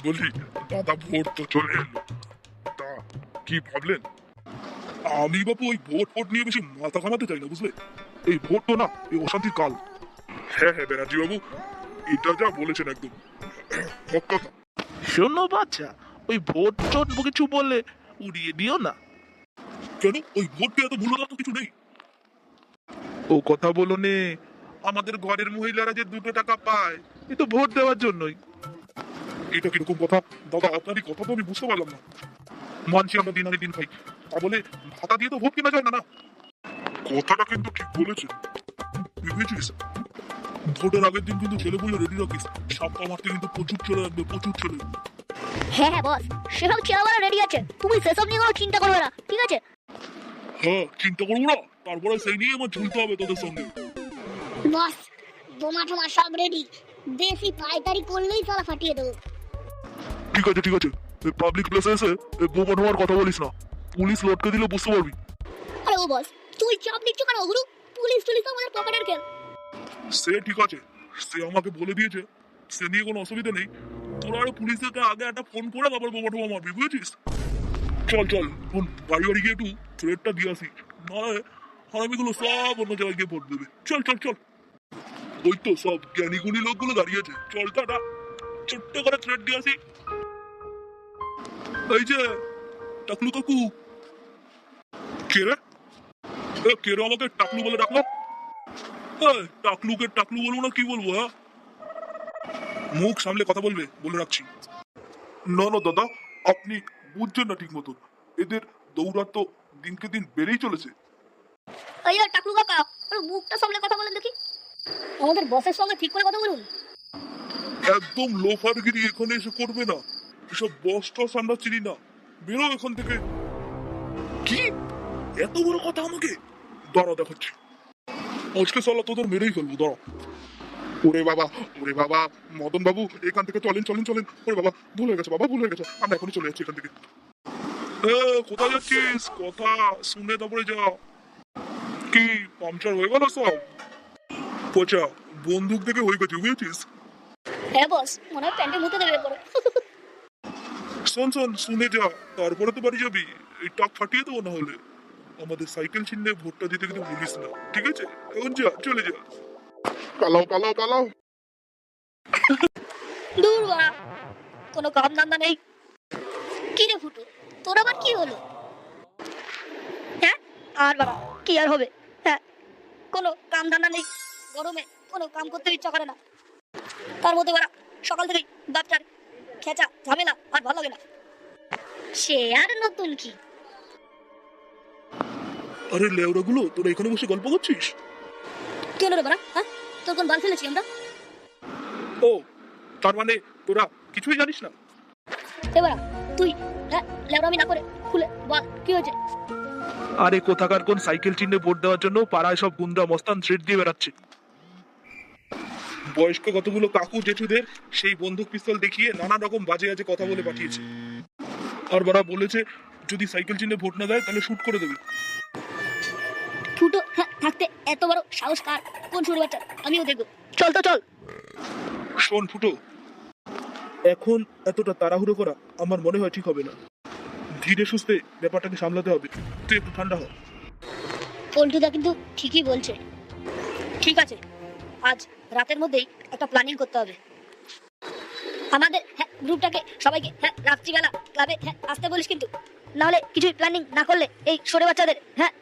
বলি দাদা, ভোট তো চলে এলো, তা কি ভাবলেন? আমি বাবু ওই ভোট ফোট নিয়ে বেশি মাথা ঘামাতে চাই না, বুঝলে? এই ভোট তো না, এই অশান্তির কাল। হ্যাঁ হ্যাঁ ব্যানার্জি বাবু, এটা যা বলেছেন একদম হক কথা। শোনো বাচ্চা, ওই ভোট টোট কিছু বললে উড়িয়ে দিও না। কেন, ওই ভোটকে এত মূল্যবান তো কিছু নেই। ও কথা বলো নে, আমাদের ঘরের মহিলারা যে 2 টাকা পায় এ তো ভোট দেওয়ার জন্যই। এটা কিরকম কথা দাদা? আপনারই কথা তো আমি বুঝতে পারলাম না। মানছি আমরা দিন আনি দিন খাই, তা বলে ভাতা দিয়ে তো ভোট কেনা যায় না। না, কথাটা কিন্তু ঠিক বলেছেন। বুঝেছিস, ভোটের আগের দিন কিন্তু ছেলেগুলো রেডি রাখিস, সাপটা মারতে কিন্তু প্রচুর ছেলে লাগবে, প্রচুর ছেলে। হ্যাঁ হ্যাঁ বস, সেসব ছেলেবেলা রেডি আছে, তুমি সেসব নিয়ে কোনো চিন্তা করবে না, ঠিক আছে? হ্যাঁ, চিন্তা করবো না, তারপরে সেই নিয়ে আমার ঝুলতে হবে তোদের সঙ্গে। বস, বোমা টোমা সব রেডি, বেশি পাইকারি করলেই সালা ফাটিয়ে দেবো। ঠিক আছে ঠিক আছে, এই পাবলিক প্লেসে এসে এই বোমা টোমার কথা বলিস না, পুলিশ লটকে দিলে বুঝতে পারবি। আরে ও বস, তুই চাপ দিচ্ছ কেন গুরু? পুলিশ টুলিশ আমাদের পকেটের খেল। সে ঠিক আছে, সে আমাকে বলে দিয়েছে, সে নিয়ে কোনো অসুবিধা নেই। তোরা আরো পুলিশদেরকে আগে একটা ফোন করে তারপর বোমা টোমা মারবি, বুঝেছিস? চল চল, বাড়ি বাড়ি গিয়ে একটু থ্রেডটা দিয়ে আসি, নয় হারামিগুলো সব অন্য জায়গায় গিয়ে ভোট দেবে। চল চল চল, ওই তো সব জ্ঞানী গুণী লোকগুলো দাঁড়িয়েছে, চল টাটা, ছোট্ট করে থ্রেড দিয়ে আসি। এই যে টাকলু কাকু। কে রে? কে রে আমাকে টাকলু বলে ডাকলো? টাকলুকে টাকলু বলবো না কি বলবো? হ্যাঁ, মুখ সামলে কথা বলবে বলে রাখছি। না না দাদা, আপনি বুঝছেন না ঠিক মতন, এদের দৌড়া তো দিনকে দিন বেড়েই চলেছে। এই টাকলু কাকা, আরে মুখটা সামলে কথা বলেন দেখি, আমাদের বসের সঙ্গে ঠিক করে কথা বলুন। একদম লোফারগিরি এখানে এসে করবে না, এসব বস টস আমরা চিনি না, বেরো এখান থেকে। কি এত বড় কথা আমাকে? দাঁড়া দেখাচ্ছি, আজকে সালা তোদের মেরেই ফেলবো, দাঁড়া। ওরে বাবা, ওরে বাবা, মদন বাবু এখান থেকে চলেন চলেন চলেন। ওরে বাবা, ভুল হয়ে গেছে বাবা, ভুল হয়ে গেছে, আমরা এখনই চলে যাচ্ছি এখান থেকে। কোথায় যাচ্ছিস? কথা শুনে তারপরে যা। কি পাংচার হয়ে গেল সব? পচা বন্দুক থেকে হয়ে গেছে, বুঝেছিস? হ্যাঁ বস, মনে হয় প্যান্টে মুতে দেবে পরে। শোন শোন, শুনে যা, তারপরে তো বাড়ি যাবি। এই টাক ফাটিয়ে দেবো না হলে। আমাদের সাইকেল চিহ্নে ভোটটা দিতে কিন্তু ভুলিস না, ঠিক আছে? এখন যা, চলে যা। পালাও পালাও পালাও। দূর বাড়া, কোনো কাম ধান্দা নেই। কি রে ফুটু, তোর আবার কি হলো? হ্যাঁ, আর বাবা কি আর হবে? হ্যাঁ, কোনো কাম ধান্দা নেই, গরমে কোনো কাম করতে ইচ্ছা করে না, তার মধ্যে বাড়া সকাল থেকেই বাচ্চার খেচা ঝামেলা আর ভালো লাগে না। সে আর নতুন কি? আরে লেওড়া গুলো, তোরা এখানে বসে গল্প করছিস? কি হলো রে বাড়া? হ্যাঁ, তোর কোন বাল ফেলেছি আমরা? ও, তার মানে তোরা কিছুই জানিস না? এবার তুই হ্যাঁ লেবরামি না করে খুলে বল কি হয়েছে? আরে কোথাকার কোন সাইকেল চিহ্নে ভোট দেওয়ার জন্য পাড়ায় সব গুন্ডা মস্তান থ্রেড দিয়ে বেড়াচ্ছে। বয়স্ক কতগুলো কাকু জেঠুদের সেই বন্দুক পিস্তল দেখিয়ে নানা রকম বাজে বাজে কথা বলে পাঠিয়েছে, আর ওরা বলেছে যদি সাইকেল চিহ্নে ভোট না দেয় তাহলে শুট করে দেবে। ফুটো হ্যাঁ থাকতে এত বড় সাহস কার? কোন ছোট বাচ্চা? আমিও দেখবো, চল তো চল। শোন ফুটো, এখন এতটা তাড়াহুড়ো করা আমার মনে হয় ঠিক হবে না। ধীরে সুস্থে ব্যাপারটাকে সামলাতে হবে, তুই একটু ঠান্ডা হ। পল্টুদা কিন্তু ঠিকই বলছে। ঠিক আছে, আজ রাতের মধ্যেই একটা প্ল্যানিং করতে হবে। আমাদের হ্যাঁ গ্রুপটাকে সবাইকে হ্যাঁ রাত্রিবেলা ক্লাবে হ্যাঁ আসতে বলিস কিন্তু, নাহলে কিছুই প্ল্যানিং না করলে এই ছোট বাচ্চাদের হ্যাঁ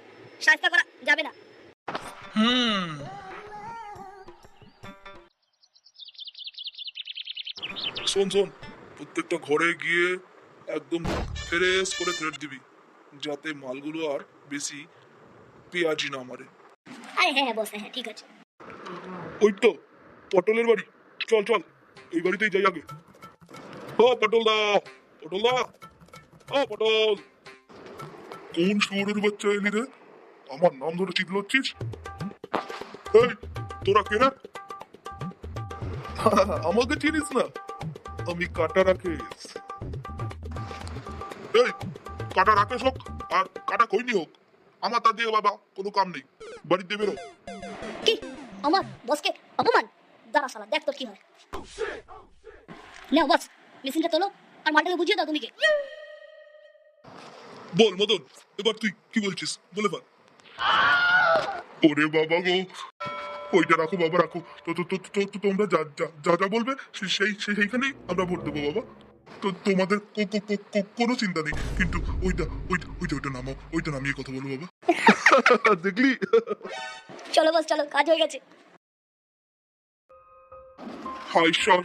সাহায্য করা যাবে না। শোন শোন, প্রত্যেকটা ঘরে গিয়ে একদম ফ্রেশ করে থ্রেড দিবি, যাতে মালগুলো আর বেশি পেঁয়াজি না মারে। আরে হ্যাঁ হ্যাঁ বস, হ্যাঁ ঠিক আছে। ওই তো পটলের বাড়ি, চল চল, এই বাড়িতেই যাই আগে। ও পটল দা, পটল দা, ও পটল। কোন শুয়োরের বাচ্চা এলি রে? আমার নাম ধরে চিৎলাচ্ছিস? এই তোরা কে রে? আমাকে চিনিস না? আমি কাটা রাকেশ। এই কাটা রাকেশ হোক আর কাটা খৈনি হোক, আমার তা দিয়ে বাবা কোনো কাম নেই, বাড়িতে বেরো। কি আমার বসকে অপমান? দাঁড়া শালা, দেখ তোর কি হয়। না বস, মেশিনটা তোলো আর মালটাকে বুঝিয়ে দাও তুমি কে। বল মদন, এবার তুই কি বলছিস বলে ফেল। ওরে বাবা গো, ওইটা রাখো বাবা, রাখো। তো তোমরা যা যা যা যা বলবে সেইখানেই আমরা ভোট দেবো বাবা। তো তোমাদের কোনো চিন্তা নেই, কিন্তু ওইটা নামাও, ওইটা নামিয়ে কথা বলো বাবা। দেখলি? চলো বাস চলো, কাজ হয়ে গেছে। হায় ঈশ্বর,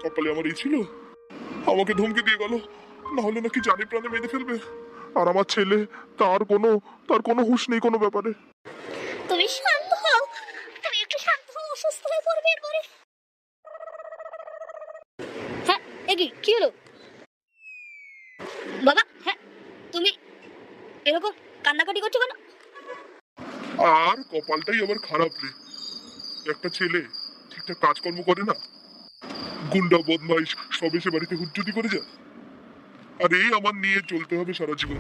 কপালে আমার এই ছিল, আমাকে ধমকে দিয়ে গেল, না হলে নাকি জানে প্রাণে মেরে ফেলবে। আর আমার ছেলে, তার কোনো হুঁশ নেই কোনো ব্যাপারে। তুমি শান্ত হও, তুমি একটু শান্ত হও, অসুস্থ হয়ে পড়বে এরপরে। হ্যাঁ, কি হলো বাবা? হ্যাঁ, তুমি এরকম কান্নাকাটি করছো কেন? আর কপালটাই আবার খারাপ রে, একটা ছেলে ঠিকঠাক কাজকর্ম করে না, গুন্ডা বদমাইশ সব এসে বাড়িতে হুজ্জুতি করে যায়, আর এই আমার নিয়ে চলতে হবে সারা জীবন।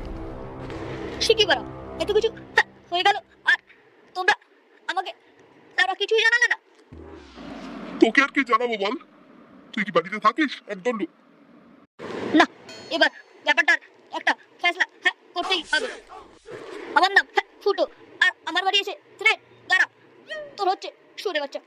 সে কি বাড়া, এত কিছু হয়ে গেল আর তোমরা আমাকে তারা কিছুই জানালে না? তোকে আর কি জানাবো বল, তুই কি বাড়িতে থাকিস একদণ্ড? না, এবার ব্যাপারটার একটা ফয়সালা করতেই হবে। আমার নাম ফুটো, আর আমার বাড়ি এসে দাঁড়া, তোর হচ্ছে সুরে বাচ্চা।